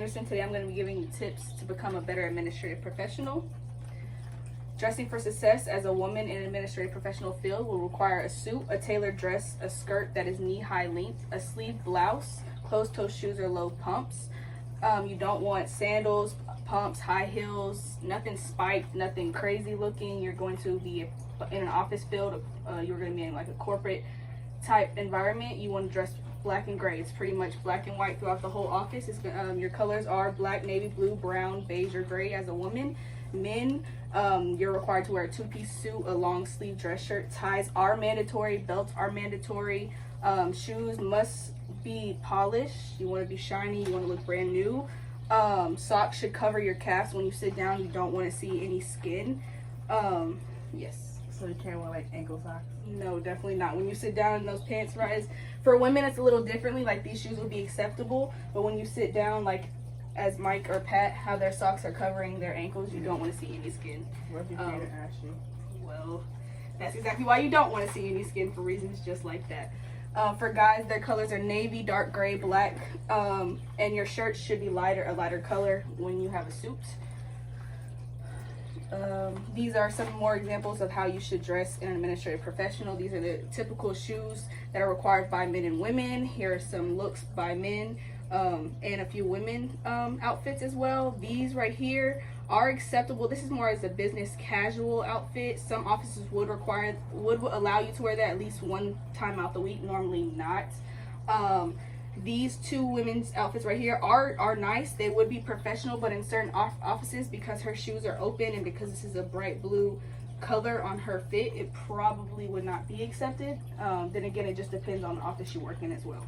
Anderson. Today I'm going to be giving you tips to become a better administrative professional. Dressing for success as a woman in an administrative professional field will require a suit, a tailored dress, a skirt that is knee-high length, a sleeved blouse, closed-toe shoes or low pumps. You don't want sandals, pumps, high heels, nothing spiked, nothing crazy looking. You're going to be in an office field. You're going to be in like a corporate type environment. You want to dress black and gray. It's pretty much black and white throughout the whole office. Your colors are black, navy blue, brown, beige, or gray as a woman. Men, you're required to wear a two-piece suit, a long sleeve dress shirt. Ties are mandatory, belts are mandatory. Shoes must be polished. You want to be shiny, you want to look brand new. Socks should cover your calves. When you sit down, you don't want to see any skin. Yes. So you can't wear like ankle socks? No, definitely not. When you sit down in those pants, right? For women, it's a little differently. Like these shoes would be acceptable, but when you sit down, like as Mike or Pat, how their socks are covering their ankles, you don't want to see any skin. What if you can't ask you? Well, that's exactly why you don't want to see any skin, for reasons just like that. For guys, their colors are navy, dark gray, black, and your shirt should be a lighter color when you have a suit. These are some more examples of how you should dress in an administrative professional. These are the typical shoes that are required by men and women. Here are some looks by men and a few women outfits as well. These right here are acceptable. This is more as a business casual outfit. Some offices would allow you to wear that at least one time out the week, normally not. These two women's outfits right here are nice. They would be professional, but in certain offices, because her shoes are open and because this is a bright blue color on her fit, it probably would not be accepted. Then again, it just depends on the office you work in as well.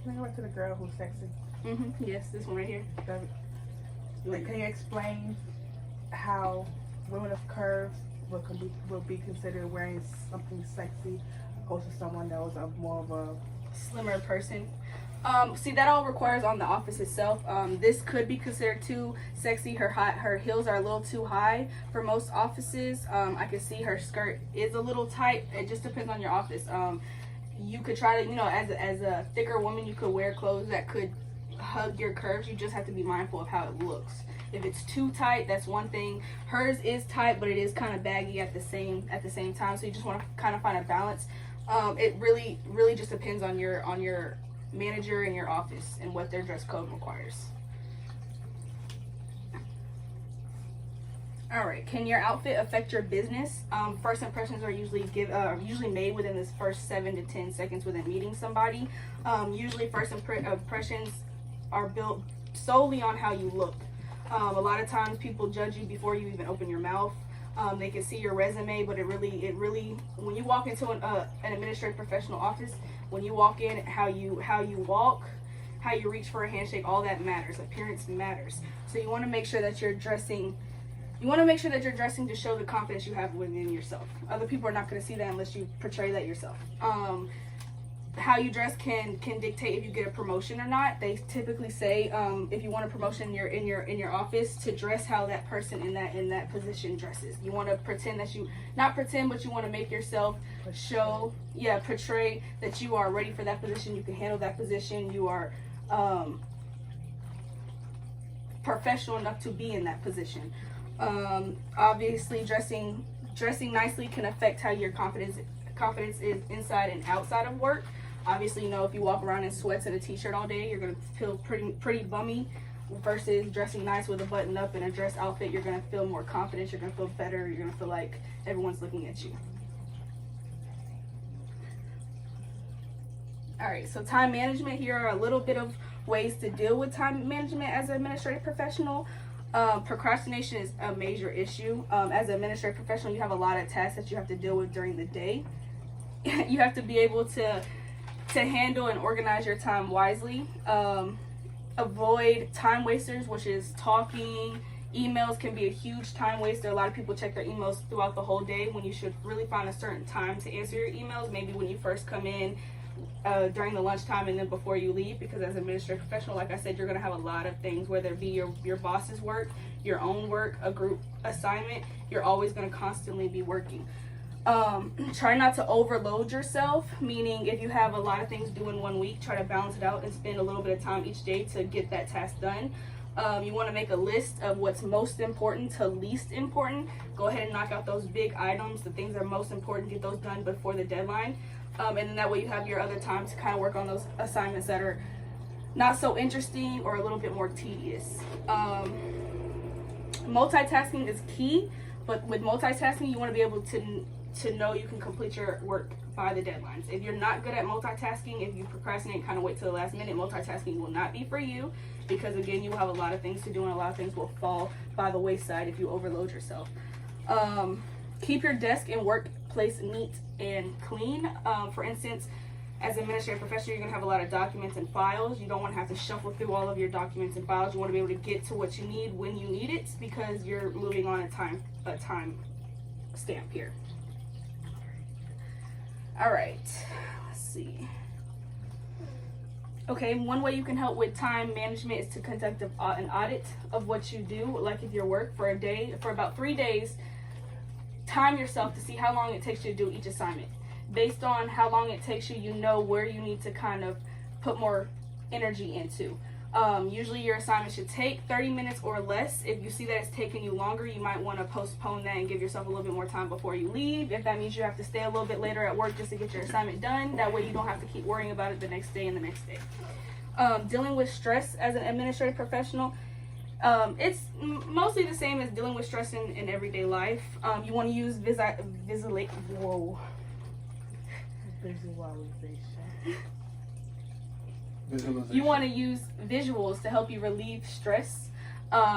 Can I go back to the girl who's sexy? Yes, this one right here. Like, can you explain how women of curves will be considered wearing something sexy opposed to someone that was more of a slimmer person? See, that all requires on the office itself. This could be considered too sexy. Her heels are a little too high for most offices. I can see her skirt is a little tight. It just depends on your office. You could try to, as a thicker woman, you could wear clothes that could hug your curves. You just have to be mindful of how it looks. If it's too tight, that's one thing. Hers is tight, but it is kind of baggy at the same time. So you just want to kind of find a balance. It really just depends on your manager and your office and what their dress code requires. All right, can your outfit affect your business? First impressions are usually made within this first 7 to 10 seconds within meeting somebody. Usually first impressions are built solely on how you look. A lot of times people judge you before you even open your mouth. They can see your resume, but it really when you walk into an administrative professional office, when you walk in, how you walk, how you reach for a handshake, all that matters. Appearance matters. So you want to make sure that you're dressing. You want to make sure that you're dressing to show the confidence you have within yourself. Other people are not going to see that unless you portray that yourself. How you dress can dictate if you get a promotion or not. They typically say if you want a promotion in your office, to dress how that person in that position dresses. You want to pretend that but you want to make yourself portray that you are ready for that position. You can handle that position. You are professional enough to be in that position. Obviously, dressing nicely can affect how your confidence is inside and outside of work. Obviously, if you walk around in sweats and a t-shirt all day, you're going to feel pretty bummy, versus dressing nice with a button up and a dress outfit. You're going to feel more confident, you're going to feel better, you're going to feel like everyone's looking at you. All right, so time management. Here are a little bit of ways to deal with time management as an administrative professional. Procrastination is a major issue. As an administrative professional, you have a lot of tasks that you have to deal with during the day. You have to be able to handle and organize your time wisely. Avoid time wasters, which is talking. Emails can be a huge time waster. A lot of people check their emails throughout the whole day when you should really find a certain time to answer your emails. Maybe when you first come in, during the lunchtime, and then before you leave, because as an administrative professional, like I said, you're going to have a lot of things, whether it be your boss's work, your own work, a group assignment. You're always going to constantly be working. Try not to overload yourself, meaning if you have a lot of things due in 1 week, try to balance it out and spend a little bit of time each day to get that task done. You want to make a list of what's most important to least important. Go ahead and knock out those big items, the things that are most important, get those done before the deadline. And then that way you have your other time to kind of work on those assignments that are not so interesting or a little bit more tedious. Multitasking is key, but with multitasking, you want to be able to know you can complete your work by the deadlines. If you're not good at multitasking, if you procrastinate and kind of wait till the last minute, multitasking will not be for you, because again, you will have a lot of things to do and a lot of things will fall by the wayside if you overload yourself. Keep your desk and workplace neat and clean. For instance, as an administrative professional, you're going to have a lot of documents and files. You don't want to have to shuffle through all of your documents and files. You want to be able to get to what you need when you need it, because you're moving on a time stamp here. All right, let's see. Okay, one way you can help with time management is to conduct an audit of what you do. Like if you work for a day, for about 3 days, time yourself to see how long it takes you to do each assignment. Based on how long it takes you, you know where you need to kind of put more energy into. Usually your assignment should take 30 minutes or less. If you see that it's taking you longer, you might want to postpone that and give yourself a little bit more time before you leave. If that means you have to stay a little bit later at work just to get your assignment done, that way you don't have to keep worrying about it the next day and the next day. Dealing with stress as an administrative professional, it's mostly the same as dealing with stress in everyday life. You want to use visualization. You want to use visuals to help you relieve stress,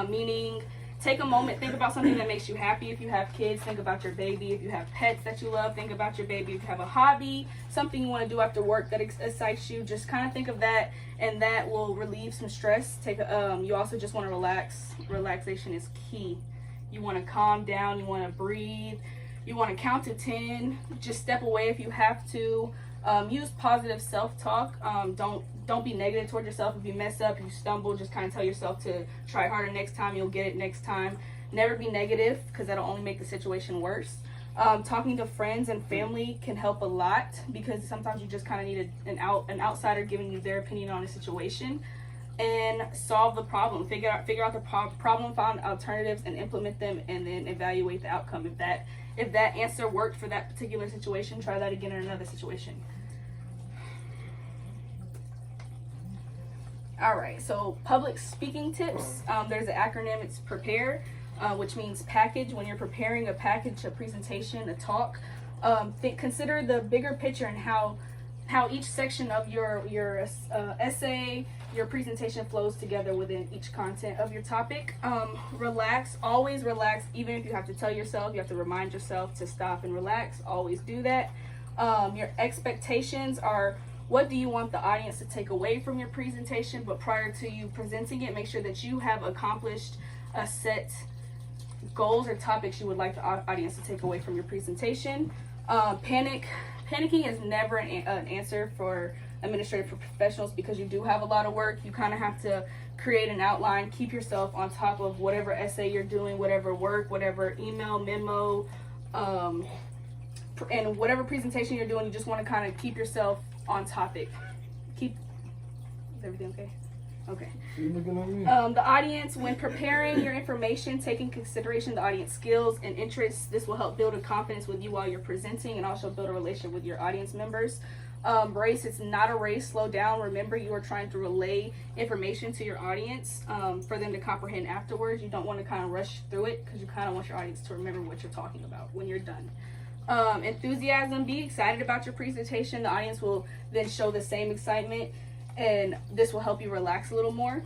meaning take a moment, think about something that makes you happy. If you have kids, think about your baby. If you have pets that you love, think about your baby. If you have a hobby, something you want to do after work that excites you, just kind of think of that, and that will relieve some stress. You also just want to relax. Relaxation is key. You want to calm down. You want to breathe. You want to count to 10. Just step away if you have to. Use positive self-talk. Don't be negative toward yourself. If you mess up, you stumble, just kind of tell yourself to try harder next time. You'll get it next time. Never be negative, because that'll only make the situation worse. Talking to friends and family can help a lot, because sometimes you just kind of need an outsider giving you their opinion on a situation. And solve the problem. Figure out the problem, find alternatives, and implement them, and then evaluate the outcome. If that answer worked for that particular situation, try that again in another situation. All right, so public speaking tips. There's an acronym, it's PREPARE, which means package. When you're preparing a package, a presentation, a talk, consider the bigger picture and how each section of your essay, your presentation flows together within each content of your topic. Relax, always relax, even if you have to tell yourself, you have to remind yourself to stop and relax, always do that. Your expectations are, what do you want the audience to take away from your presentation? But prior to you presenting it, make sure that you have accomplished a set goals or topics you would like the audience to take away from your presentation. Panicking is never an answer for administrative professionals, because you do have a lot of work. You kind of have to create an outline, keep yourself on top of whatever essay you're doing, whatever work, whatever email, memo, and whatever presentation you're doing. You just want to kind of keep yourself on topic. Is everything okay? Okay. The audience, when preparing your information, take in consideration the audience skills and interests. This will help build a confidence with you while you're presenting, and also build a relationship with your audience members. Race, it's not a race. Slow down. Remember, you are trying to relay information to your audience for them to comprehend afterwards. You don't want to kind of rush through it, because you kind of want your audience to remember what you're talking about when you're done. Enthusiasm, be excited about your presentation. The audience will then show the same excitement, and this will help you relax a little more.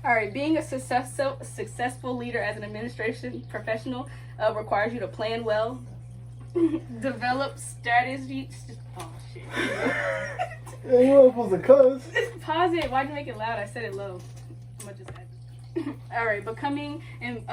All right, being a successful leader as an administration professional requires you to plan well, develop strategies. Oh shit! Yeah, you weren't supposed to cuss. Pause it. Why'd you make it loud? I said it low. I'm gonna just add. All right, becoming and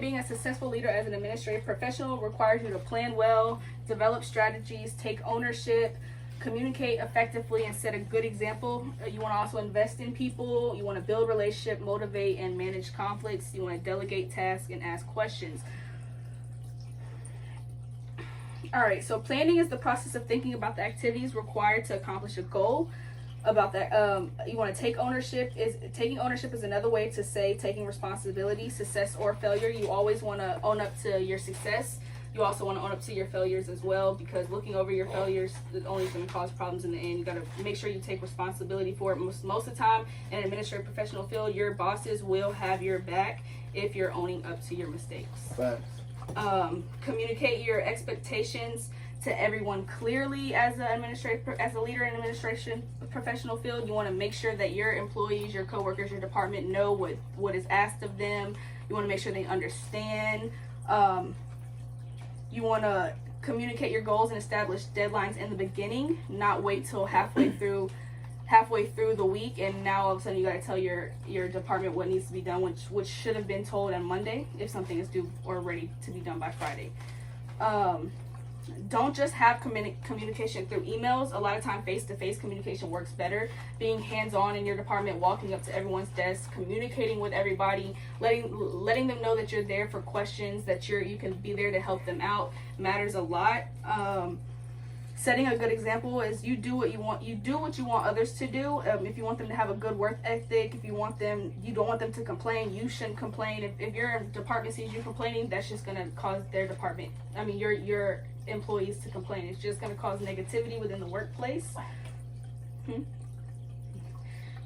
being a successful leader as an administrative professional requires you to plan well, develop strategies, take ownership, communicate effectively, and set a good example. You want to also invest in people. You want to build relationship, motivate, and manage conflicts. You want to delegate tasks and ask questions. All right, so planning is the process of thinking about the activities required to accomplish a goal. About that, you want to take ownership. Taking ownership is another way to say taking responsibility, success or failure. You always want to own up to your success. You also want to own up to your failures as well, because looking over your failures is only going to cause problems in the end. You got to make sure you take responsibility for it. Most of the time in an administrative professional field, your bosses will have your back if you're owning up to your mistakes. Facts. Communicate your expectations to everyone clearly. As a leader in administration professional field, you want to make sure that your employees, your coworkers, your department know what is asked of them. You want to make sure they understand. You want to communicate your goals and establish deadlines in the beginning, not wait till halfway through the week and now all of a sudden you got to tell your department what needs to be done, which should have been told on Monday if something is due or ready to be done by Friday. Don't just have communication through emails. A lot of time face-to-face communication works better. Being hands-on in your department, walking up to everyone's desk, communicating with everybody, letting them know that you're there for questions, that you can be there to help them out matters a lot. Setting a good example is you do what you want others to do. If you want them to have a good work ethic, you don't want them to complain, you shouldn't complain. If your department sees you complaining, that's just going to cause your employees to complain. It's just going to cause negativity within the workplace.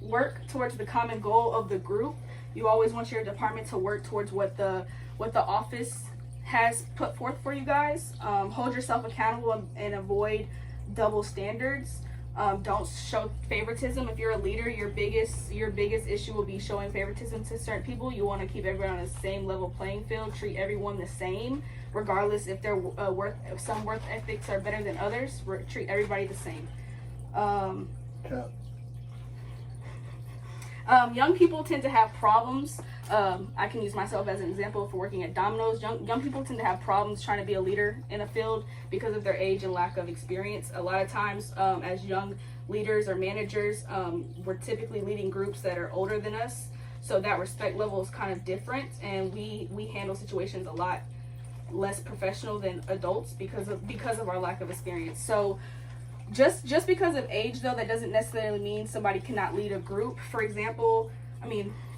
Work towards the common goal of the group. You always want your department to work towards what the office has put forth for you guys. Hold yourself accountable and avoid double standards. Don't show favoritism. If you're a leader, your biggest issue will be showing favoritism to certain people. You want to keep everyone on the same level playing field. Treat everyone the same, regardless if their some work ethics are better than others. Treat everybody the same. Young people tend to have problems. I can use myself as an example for working at Domino's. Young people tend to have problems trying to be a leader in a field because of their age and lack of experience. A lot of times, as young leaders or managers, we're typically leading groups that are older than us. So that respect level is kind of different, and we handle situations a lot less professional than adults because of our lack of experience. So just because of age, though, that doesn't necessarily mean somebody cannot lead a group.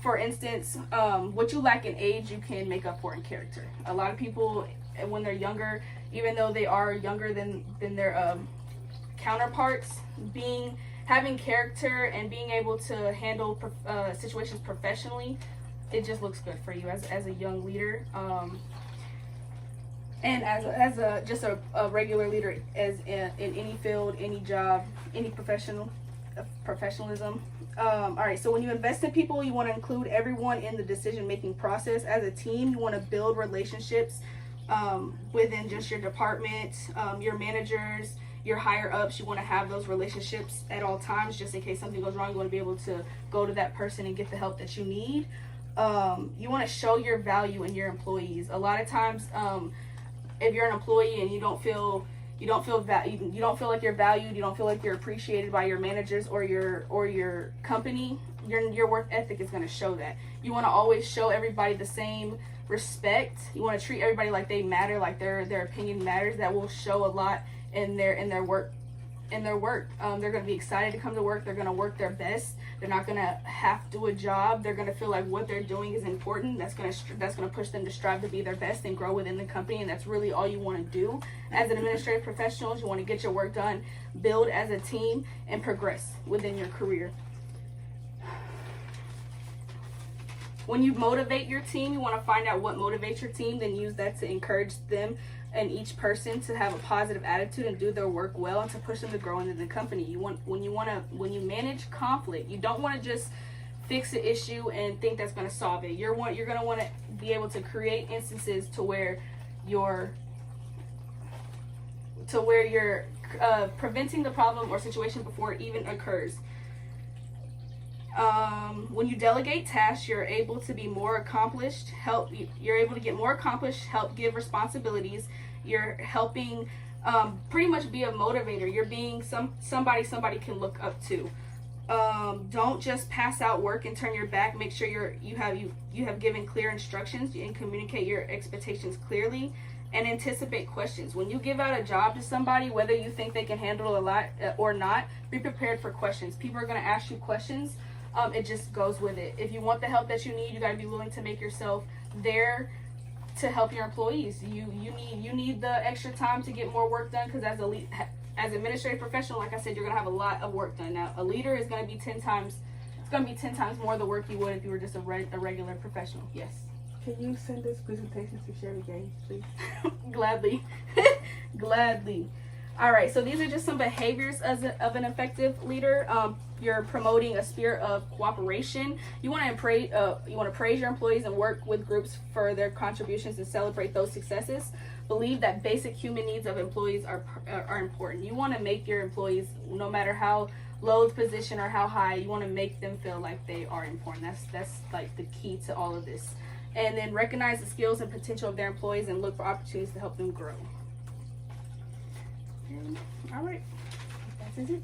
For instance, what you lack in age, you can make up for in character. A lot of people, when they're younger, even though they are younger than their counterparts, having character and being able to handle situations professionally, it just looks good for you as a young leader. And as a regular leader, in any field, any job, any professionalism. All right, so when you invest in people, you want to include everyone in the decision-making process. As a team, you want to build relationships within just your department, your managers, your higher ups. You want to have those relationships at all times, just in case something goes wrong. You want to be able to go to that person and get the help that you need. You want to show your value in your employees. A lot of times, if you're an employee and you don't feel like you're valued, you don't feel like you're appreciated by your managers or your company, your work ethic is going to show that. You want to always show everybody the same respect. You want to treat everybody like they matter, like their opinion matters. That will show a lot in their work. They're going to be excited to come to work. They're going to work their best. They're not going to have to do a job. They're going to feel like what they're doing is important. That's going to push them to strive to be their best and grow within the company. And that's really all you want to do as an administrative professional. You want to get your work done, build as a team, and progress within your career. When you motivate your team, you want to find out what motivates your team, then use that to encourage them and each person to have a positive attitude and do their work well and to push them to grow into the company. When you manage conflict, you don't want to just fix an issue and think that's going to solve it. You're going to want to be able to create instances to where you're preventing the problem or situation before it even occurs. When you delegate tasks, you're able to be more accomplished. You're able to get more accomplished. Help give responsibilities. You're helping pretty much be a motivator. You're being somebody can look up to. Don't just pass out work and turn your back. Make sure you have given clear instructions and communicate your expectations clearly. and anticipate questions. When you give out a job to somebody, whether you think they can handle a lot or not, be prepared for questions. People are going to ask you questions. It just goes with it. If you want the help that you need, you got to be willing to make yourself there to help your employees. You need the extra time to get more work done, because as administrative professional, like I said, you're going to have a lot of work done. Now, a leader is going to be 10 times more of the work you would if you were just a regular professional. Yes. Can you send this presentation to Sherry Gaines, please? Gladly. Gladly. All right, so these are just some behaviors of an effective leader. You're promoting a spirit of cooperation. You want to praise your employees and work with groups for their contributions and celebrate those successes. Believe that basic human needs of employees are important. You want to make your employees, no matter how low the position or how high, you want to make them feel like they are important. That's like the key to all of this. And then recognize the skills and potential of their employees and look for opportunities to help them grow. All right, that is it.